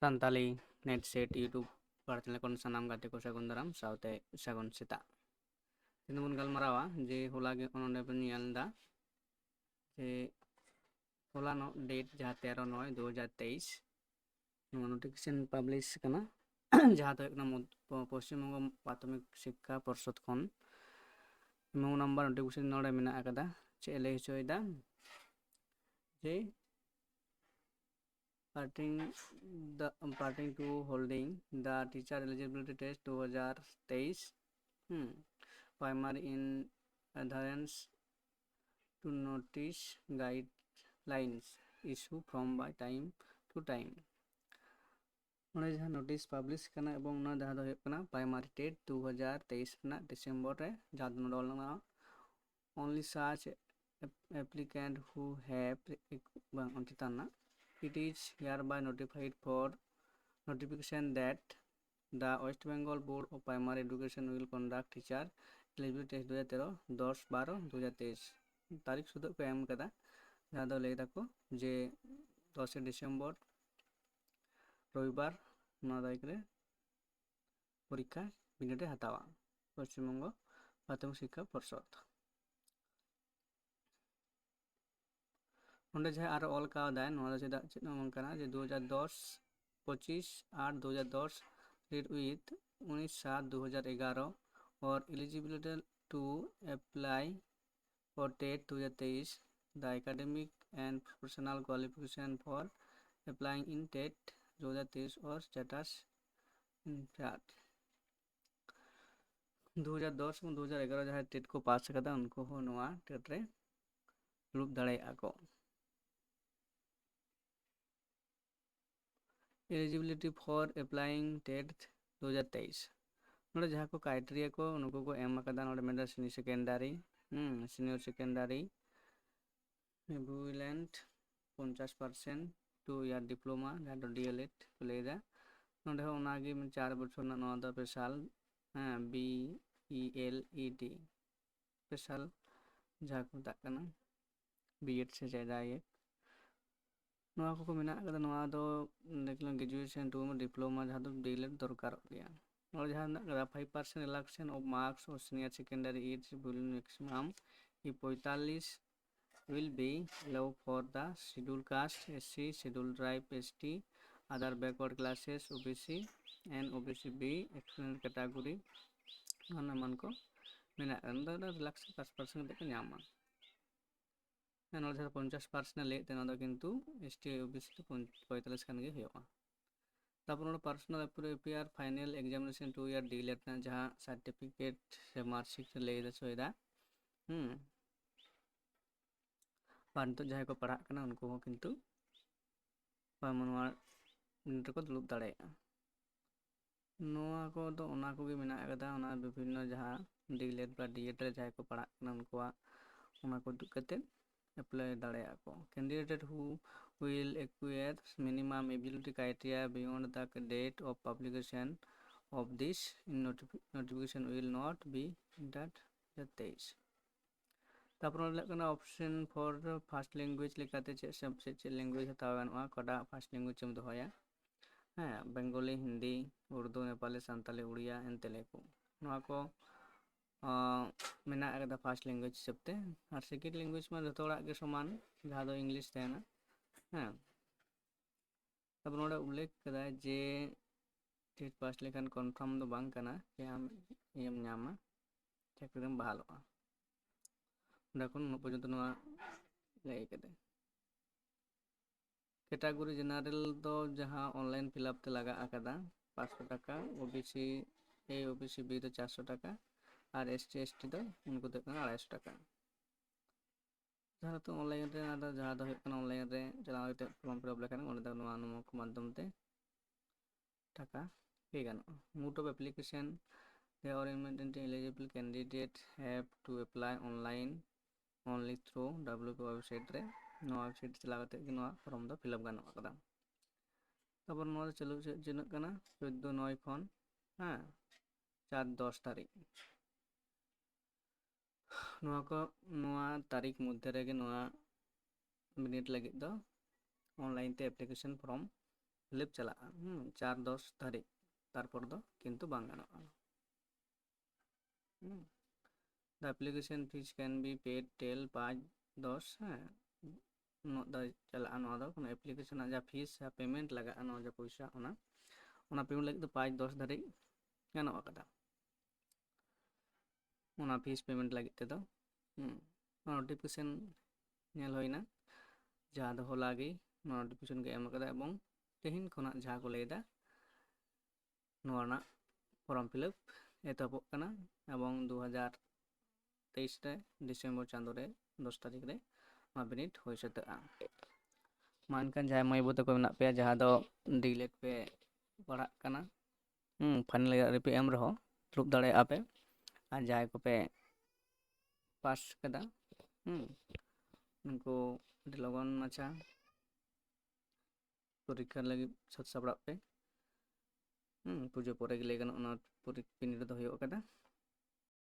Santali net set YouTube ᱯᱟᱲᱟ channel ᱠᱷᱚᱱ ᱥᱟᱱᱟᱢ ᱜᱟᱛᱮ ᱠᱚ ᱥᱟᱹᱜᱩᱱ ᱫᱟᱨᱟᱢ ᱥᱟᱶᱛᱮ ᱥᱟᱹᱜᱩᱱ ᱥᱮᱛᱟᱜ। ᱛᱮᱦᱮᱧ ᱵᱚᱱ ᱜᱟᱞᱢᱟᱨᱟᱣᱟ ᱡᱮ ᱦᱚᱞᱟ ᱜᱮ ᱱᱚᱰᱮ ᱵᱚᱱ ᱧᱮᱞ ᱮᱫᱟ ᱡᱮ ᱦᱚᱞᱟᱱᱚᱜ ᱰᱮᱴ ᱡᱟᱦᱟᱸ 13/9/2023 ᱱᱚᱣᱟ ᱱᱳᱴᱤফᱤᱠᱮᱥᱚᱱ ᱯᱟᱵᱽᱞᱤᱥ ᱠᱟᱱᱟ ᱡᱟᱦᱟᱸ ᱫᱚ ᱦᱩᱭᱩᱜ ᱠᱟᱱᱟ ᱯᱚᱥᱪᱤᱢᱵᱚᱝᱜᱚ ᱯᱨᱟথমিক শিক্ষা পর্ষদ ᱠᱷᱚᱱ 9 নম্বর নোটিফিকেশন ᱱᱚᱰᱮ ᱢᱮᱱᱟᱜ ᱟᱠᱟᱫᱟ। ᱪᱮᱫ ᱞᱟᱹᱭ ᱦᱚᱪᱚᱭᱮᱫᱟ ᱡᱮ parting to holding the teacher eligibility test 2023 primary in adherence to notice guidelines issue from by time to time। ᱚᱱᱟ ᱡᱟᱦᱟᱸ ᱱᱳᱴᱤᱥ ᱯᱟᱵᱽᱞᱤᱥ ᱠᱟᱱᱟ ᱮᱵᱚᱝ ᱚᱱᱟ ᱡᱟᱦᱟᱸ ᱫᱚ ᱦᱩᱭᱩᱜ ᱠᱟᱱᱟ ᱯᱨᱟᱭᱢᱟᱨᱤ ᱴᱮᱴ 2023 ᱨᱮᱱᱟᱜ ᱰᱤᱥᱮᱢᱵᱚᱨ ᱨᱮ ᱡᱟᱦᱟᱸ ᱫᱚ ᱱᱚᱰᱮ ᱚᱞ ᱞᱮᱱᱟ only such applicant who have bang ᱪᱮᱛᱟᱱ ᱨᱮᱱᱟᱜ it is hereby notified for notification that the West Bengal Board of Primary Education will conduct teacher eligibility test 2013 10/12/2023 तारीख सुध को एम कदा जहाँ दो लई दाको जे 10 डिसेम्बर रविवार 9 तारीख रे परीक्षा बिनिटे हतावा पश्चिमबंग प्राथमिक शिक्षा परिषद नोंडे जहाँ आरो ऑल का दाय नोआ चेदा चेद नंगकाना जे 2010-25/8/2010 read with 19/7/2011 और eligibility to apply for TET 2023 the academic and professional qualification for applying in TET 2023 और status in fact 2010 और 2011 जहाँ टेट को पास कदा उनको हो नोआ टेट रे लुप दाड़ेया को eligibility for applying TET 2023 नोडे जहाँ को क्राइटेरिया को उनको को एम कदा नोडे मेडा senior secondary equivalent 50% 2 year diploma जहाँ तो DLED को लेगा नोडे हो उनागी में 4 बच्चों ना 9 दा पेशाल BELED पेशाल जहाँ को ताकना B.Ed से ज़्यादा ये नोआ को मिना अगर नोआ दो देखलो ग्रेजुएशन टू में डिप्लोमा जहाँ तो DLED दरकार हो गया और जहाँ ना 5% रिलैक्सेशन ऑफ मार्क्स और senior secondary age will maximum ये 45 will be allowed for the scheduled caste SC scheduled tribe ST other backward classes OBC and OBC B excellent category mana man ko mena anda relax 5% dek nyama and और जहाँ 50% ले तेना दो किंतु ST OBC तो 45 खान के हुआ तब उन्होंने personal appear final examination 2 year DLED ना जहाँ सर्टिफिकेट से मार्कशीट ले दे सोएदा पांतो जहाँ को पढ़ा करना उनको हो किंतु पामनवा निंटे को दुलुप दाड़ेया नोआ को तो ओना को भी मिना कदा ओना विभिन्न जहाँ DLED बा DED रे जहाँ को पढ़ा करना उनको ओना को दुकते अप्लाई दाड़ेया को candidate who will acquire minimum eligibility criteria beyond the date of publication of this notification will not be that 23 तापर लगना ऑप्शन फॉर फास्ट लैंग्वेज लेकाते सबसे लैंग्वेज हताव गानोआ कड़ा फास्ट लैंग्वेज चम दोहया हाँ बंगाली हिंदी उर्दू नेपाली सानताली उड़िया एन तेलुगु नोआ को मेना अगदा फास्ट लैंग्वेज सबते और सेकेंड लैंग्वेज में जतो हड़ा के समान जहाँ दो इंग्लिश तहना हाँ तब नोड़ा उल्लेख कदा जे टेट पास लेखान कन्फर्म दो बांग कना जे आम एम ᱧᱟᱢᱟ चाकरिम बहालोआ देखो नो पर्यंत नोआ लई कदे कैटेगरी जनरल दो जहां ऑनलाइन फिलअप ते लगा आकदा 500 टाका OBC A OBC B तो 400 टाका और ST ST दो उनको दो 250 टाका जहां तो ऑनलाइन रे आदा जहां दो ऑनलाइन रे चलाव ते फॉर्म फिलअप लेखान ओने दो नोआ नमो को माध्यम ते टाका पे गानो mode of application the oriented eligible candidate have to apply online only through WP website रे नो वेबसाइट चला करते कि नो फॉर्म दो फिलअप गानो कदा तब नो चलो जिन कना 14/9 खन हां 4/10 तारीख नो को नो तारीख मध्य रे नो मिनिट लगे दो ऑनलाइन ते एप्लीकेशन फॉर्म ᱯᱷᱤᱞᱟᱯ ᱪᱟᱞᱟᱜᱼᱟ 4-10 ᱫᱷᱟᱹᱨᱤᱡ, ᱛᱟᱨᱯᱚᱨ ᱫᱚ ᱠᱤᱱᱛᱩ ᱵᱟᱝ ᱜᱟᱱᱚᱜᱼᱟ। The application fees can be paid till 5-10 হ্যাঁ ᱩᱱᱟᱹᱜ ᱫᱷᱟᱹᱨᱤᱡ ᱪᱟᱞᱟᱜᱼᱟ ᱱᱚᱣᱟ ᱫᱚ ᱠᱳᱱᱳ ᱮᱯᱞᱤᱠᱮᱥᱚᱱ ᱨᱮᱱᱟᱜ ᱡᱟᱦᱟᱸ ᱯᱷᱤᱥ ᱥᱮ ᱯᱮᱢᱮন্ᱴ ᱞᱟᱜᱟᱜᱼᱟ ᱱᱚᱣᱟ ᱡᱟ ᱯᱚᱭᱥᱟ ᱚᱱᱟ ᱯᱮᱢᱮন্ᱴ ᱞᱟᱹᱜᱤᱫ ᱫᱚ 5-10 ᱫᱷᱟᱹᱨᱤᱡ ᱜᱟᱱᱚᱜ ᱟᱠᱟᱫᱟ ᱚᱱᱟ ᱯᱷᱤᱥ ᱯᱮᱢᱮন্ᱴ ᱞᱟᱹᱜᱤᱫ ᱛᱮᱫᱚ ᱱᱳᱴᱤফিকেশন ᱧᱮᱞ ᱦᱩᱭᱱᱟ ᱡᱟᱦᱟᱸ ᱫᱚ ᱦᱚᱞᱟ ᱜᱮ ᱱᱳᱴᱤফিকেশন ᱜᱮ ᱮᱢ ᱟᱠᱟᱫᱟ ᱮᱵᱚᱝ ᱛᱮᱦᱮᱧ ᱠᱷᱚᱱᱟᱜ ᱡᱟᱦᱟᱸ ᱠᱚ ᱞᱟᱹᱭᱫᱟ ᱱᱚᱣᱟ ᱨᱮᱱᱟᱜ ᱯᱷᱚᱨᱢ ᱯᱷᱤᱞᱟᱯ ᱮᱛᱚᱦᱚᱵᱚᱜ ᱠᱟᱱᱟ ᱮᱵᱚᱝ 2023 ᱨᱮ ᱰᱤᱥᱮᱢᱵᱚᱨ ᱪᱟᱸᱫᱳ ᱨᱮ 10 ᱛᱟᱹᱨᱤᱠᱷ ᱨᱮ ᱱᱚᱣᱟ ᱵᱤᱱᱤᱰ ᱦᱩᱭ ᱥᱟᱹᱛᱟᱹᱜᱼᱟ। ᱢᱟ ᱮᱱᱠᱷᱟᱱ ᱡᱟᱦᱟᱸᱭ ᱢᱟᱹᱭ ᱵᱟᱹᱵᱩ ᱛᱟᱠᱚ ᱢᱮᱱᱟᱜ ᱯᱮᱭᱟ ᱡᱟᱦᱟᱸ ᱫᱚ ᱰᱤᱞᱮᱴ ᱯᱮ ᱯᱟᱲᱦᱟᱜ ᱠᱟᱱᱟ ᱯᱷᱟᱭᱱᱟᱞ ᱤᱭᱟᱨ ᱨᱮᱯᱮ ᱮᱢ ᱨᱮᱦᱚᱸ ᱫᱩᱲᱩᱵ ᱫᱟᱲᱮᱭᱟᱜᱼᱟ ᱯᱮ ᱟᱨ ᱡᱟᱦᱟᱸᱭ ᱠᱚᱯᱮ ᱯᱟᱥ ᱠᱟᱫᱟ उनको अभी लगन माछा परीक्षा लगी सत सापड़ाग पे पुजो परे गे लैय गानोᱜ ᱚᱱᱟ ᱵᱤᱱᱤᱰ ᱫᱚ ᱦᱩᱭᱩᱜ ᱟᱠᱟᱫᱟ